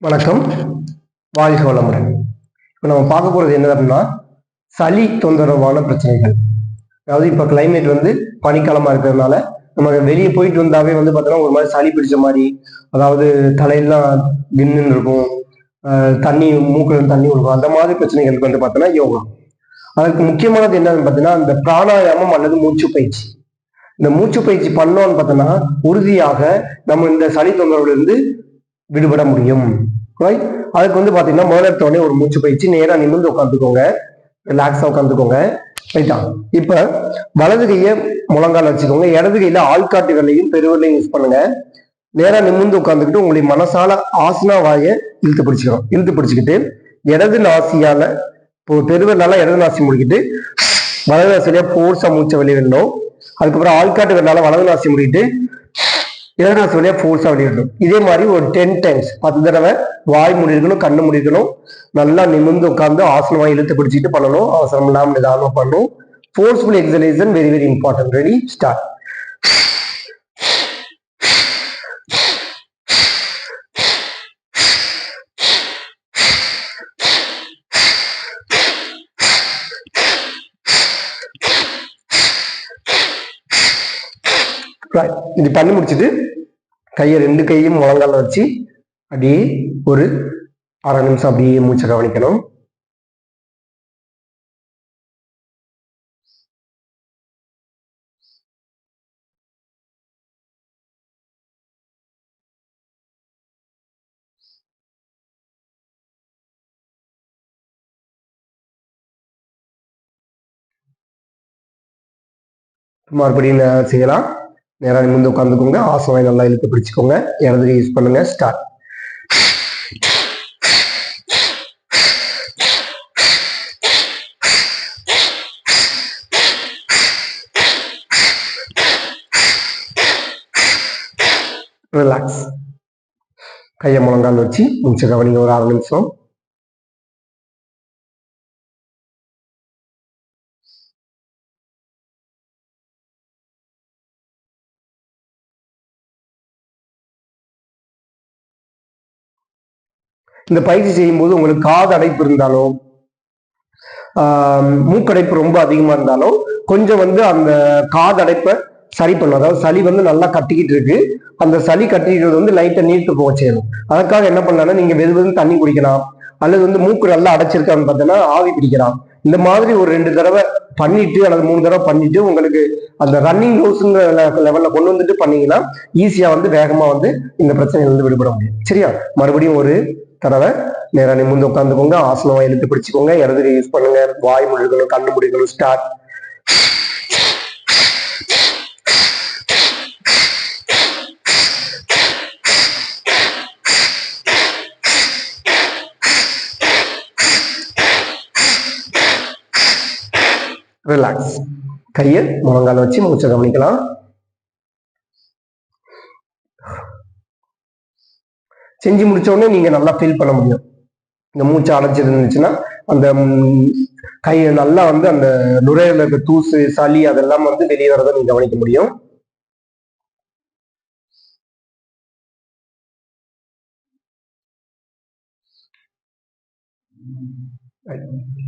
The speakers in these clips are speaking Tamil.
வணக்கம், வாழ்க வளமுடன். இப்போ நம்ம பார்க்க போறது என்ன அப்படின்னா சளி தொந்தரவான பிரச்சனைகள். அதாவது இப்போ கிளைமேட் வந்து பனிக்காலமா இருக்கிறதுனால நம்ம வெளியே போயிட்டு வந்தாவே வந்து பார்த்தோன்னா ஒரு மாதிரி சளி பிடிச்ச மாதிரி, அதாவது தலையெல்லாம் கின்னுன்னு இருக்கும், தண்ணி மூக்குல தண்ணி இருக்கும், அந்த மாதிரி பிரச்சனைகளுக்கு வந்து பார்த்தோன்னா யோகா. அதுக்கு முக்கியமானது என்னன்னு பார்த்தீங்கன்னா இந்த பிராணாயாமம் அல்லது மூச்சு பயிற்சி. இந்த மூச்சு பயிற்சி பண்ணோம்னு பார்த்தோன்னா உறுதியாக நம்ம இந்த சளி தொந்தரவுல இருந்து விடுபட முடியும். ரைட்? அதுக்கு வந்து பாத்தீங்கன்னா முதல்ல எடுத்தோடனே ஒரு மூச்சு பயிற்சி, நேரா நிமிர்ந்து உட்காந்துக்கோங்க, ரிலாக்ஸா உட்காந்துக்கோங்க. ரைட்டா? இப்ப வலது கையை முழங்கால வச்சுக்கோங்க, இடது கையில ஆள்காட்டு விரலையும் பெருவிரலையும் யூஸ் பண்ணுங்க. நேரா நிமிர்ந்து உட்காந்துக்கிட்டு உங்களுடைய மனசால ஆசனா வாயை இழுத்து பிடிச்சுக்கிட்டு இடது நாசியால பெருவிரலால இடது நாசி முடிக்கிட்டு வலது நாசியில போர்ஸா மூச்சை வெளியிடணும். அதுக்கப்புறம் ஆள்காட்டு விரலால வலது நாசி முடிக்கிட்டு இடது நாசி வழியா ஃபோர்ஸா வெளியிடணும். இதே மாதிரி ஒரு 10 டைம்ஸ் 10 தடவை வாய் முடிக்கணும், கண்ணு முடிக்கணும், நல்லா நிமிர்ந்து உட்கார்ந்து ஆசன வாய் இழுத்து பிடிச்சிட்டு பண்ணணும். அவசரம் இல்லாமல் நிதானமா பண்ணணும். Forceful exhalation very very important. Ready, start. இது பண்ணி முடிச்சுட்டு கையை 2 கையும் முழங்கால வச்சு அப்படியே ஒரு 1/2 நிமிஷம் அப்படியே மூச்சை கவனிக்கணும். மறுபடியும் செய்யலாம். நேரா நிமிர்ந்து உட்காந்துக்கோங்க, ஆசனவாய் நல்லா இழுத்து பிடிச்சுக்கோங்க, இடது கை யூஸ் பண்ணுங்க. ஸ்டார்ட். ரிலாக்ஸ். கையை முழங்கால் வச்சு மூச்சை கவனிங்க ஒரு 1/2 நிமிஷம். இந்த பயிற்சி செய்யும் போது உங்களுக்கு காது அடைப்பு இருந்தாலோ மூக்கடைப்பு ரொம்ப அதிகமா இருந்தாலும் கொஞ்சம் வந்து அந்த காது அடைப்பை சரி பண்ணும். அதாவது சளி வந்து நல்லா கட்டிக்கிட்டு இருக்கு, அந்த சளி கட்டிக்கிறது வந்து லைட்டா நீர்த்து போக செய்யணும். அதற்காக என்ன பண்ணலாம்னா நீங்க வெது தண்ணி குடிக்கலாம், அல்லது வந்து மூக்கு நல்லா அடைச்சிருக்கான்னு பார்த்தோன்னா ஆவி பிடிக்கலாம். இந்த மாதிரி ஒரு 2 தடவை பண்ணிட்டு அல்லது 3 தடவை பண்ணிட்டு உங்களுக்கு அந்த ரன்னிங் டோஸ்ங்கிற லெவல்ல கொண்டு வந்துட்டு பண்ணீங்கன்னா ஈஸியா வந்து வேகமா வந்து இந்த பிரச்சனையில இருந்து விடுபட முடியும். சரியா? மறுபடியும் ஒரு தடவை நேரா நிமிர்ந்து உட்காந்துக்கோங்க, ஆசனமா இழுத்து பிடிச்சுக்கோங்க, இடது கை யூஸ் பண்ணுங்க, வாய் முழுக்கணும், கண்ணு முடிக்கணும். ஸ்டார்ட். ரிலாக்ஸ். கையை முழங்கால வச்சு மூச்சை கவனிக்கலாம். செஞ்சு முடிச்ச உடனே நீங்க நல்லா ஃபீல் பண்ண முடியும். இந்த மூச்சு அடைச்சிருந்துச்சுன்னா அந்த கையை நல்லா வந்து அந்த நுரையில இருக்க தூசு சளி அதெல்லாம் வந்து வெளியே வரதை நீங்க கவனிக்க முடியும்.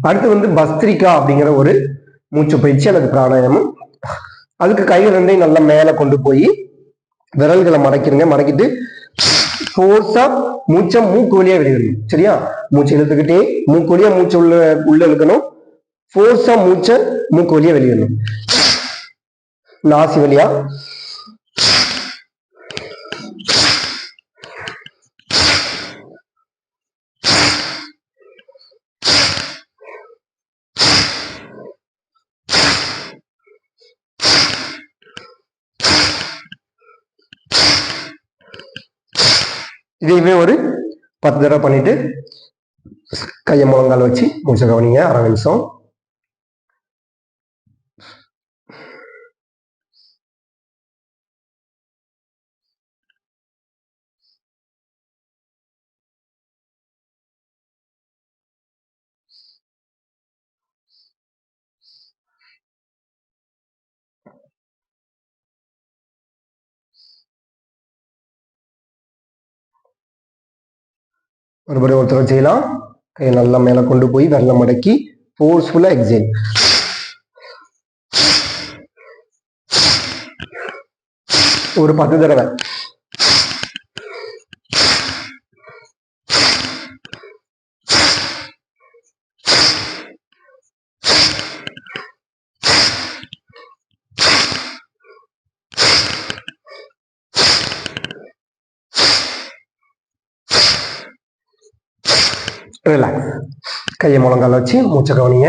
அடுத்து வந்து பஸ்திரிகா அப்படிங்கிற ஒரு மூச்சு பயிற்சி அல்லது பிராணாயாமம். அதுக்கு கைகள் ரெண்டையும் நல்லா மேல கொண்டு போய் விரல்களை மடக்கிடுங்க. மடக்கிட்டு ஃபோர்ஸா மூச்சை மூக்கு வழியா வெளியிடணும். சரியா? மூச்சு இழுத்துக்கிட்டே மூக்கு வழியா மூச்சு உள்ள இழுக்கணும், ஃபோர்ஸா மூச்சை மூக்கு வழியா வெளியிடணும். நாசி வழியா இதையுமே ஒரு 10 தடவை பண்ணிட்டு கையை முழங்கால் வச்சு மூச்சை கவனிங்க 1/2 நிமிஷம். மறுபடியும் ஒரு தடவை செய்யலாம். கையை நல்லா மேல கொண்டு போய் வெள்ள மடக்கி ஃபோர்ஸ்ஃபுல்லா எக்ஸேல். ஒரு 10 தடவை. ரிலாக்ஸ். கையை முழங்கால வச்சு மூச்சை கவனிங்க.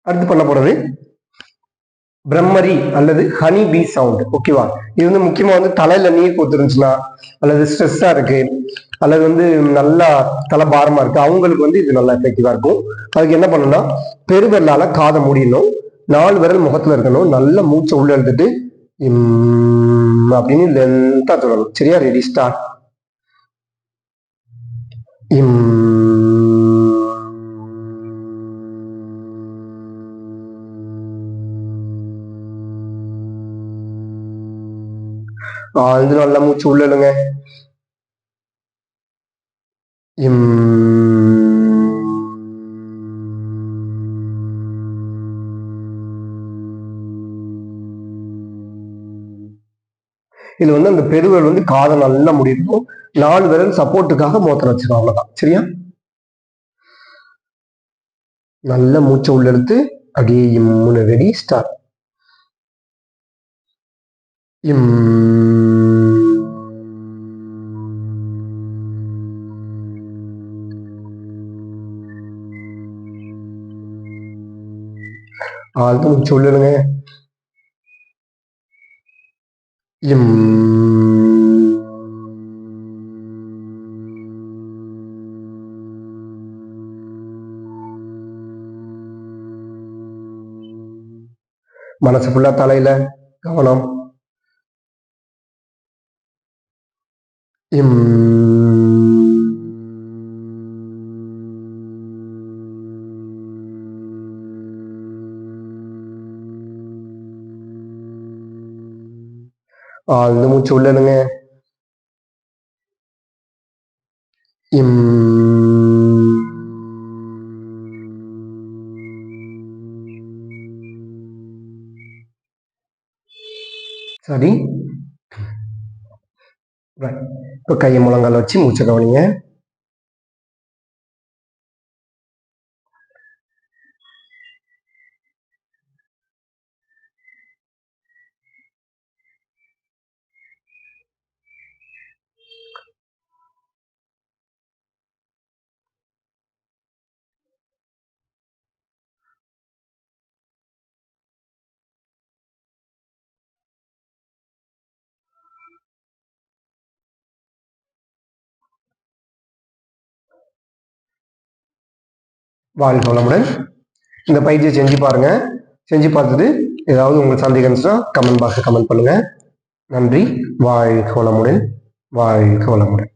அடுத்து பண்ண போறது பிரம்மரி அல்லது ஹனி பீ சவுண்ட். ஓகேவா? இது வந்து முக்கியமா வந்து தலையில நீர் கொத்துருந்துச்சுன்னா, அல்லது ஸ்ட்ரெஸ்ஸா இருக்கு, அல்லது வந்து நல்லா தலை பாரமா இருக்கு, அவங்களுக்கு வந்து இது நல்லா எஃபெக்டிவா இருக்கும். அதுக்கு என்ன பண்ணணும்னா, பெருவிரலால காதை மூடிடணும், 4 விரல் முகத்துல இருக்கணும், நல்ல மூச்சை உள்ள எடுத்துட்டு அப்படின்னு லென்த்தா தொடரணும். சரியா? Ready, start. ஆழ்ந்து நல்லா மூச்சு உள்ள இழுங்க. இது வந்து அந்த பெருவிரல் வந்து காதை நல்லா முடிக்கும், 4 விரல் சப்போர்ட்டுக்காக முகத்துல வச்சிருக்கோம், அவ்வளவுதான். சரியா? நல்ல மூச்சை உள்ள எடுத்து அப்படியே இம்முன்னு ரெடி, ஸ்டார்ட். ஆழ்ந்து மூச்சு உள்ளுங்க. மனசு ஃபுல்லா தலையில கவனம். ஆழ்ந்து மூச்சு உள்ளுங்க. சரி, இப்போ கையை முழங்கால வச்சு மூச்சை கவனிங்க. வாழ்க வளமுடன். இந்த பயிற்சியை செஞ்சு பாருங்க. செஞ்சு பார்த்துட்டு ஏதாவது உங்களுக்கு சந்தேகம் இருந்துச்சுன்னா கமெண்ட் பாக்ஸில் கமெண்ட் பண்ணுங்க. நன்றி. வாழ்க வளமுடன். வாழ்க வளமுடன்.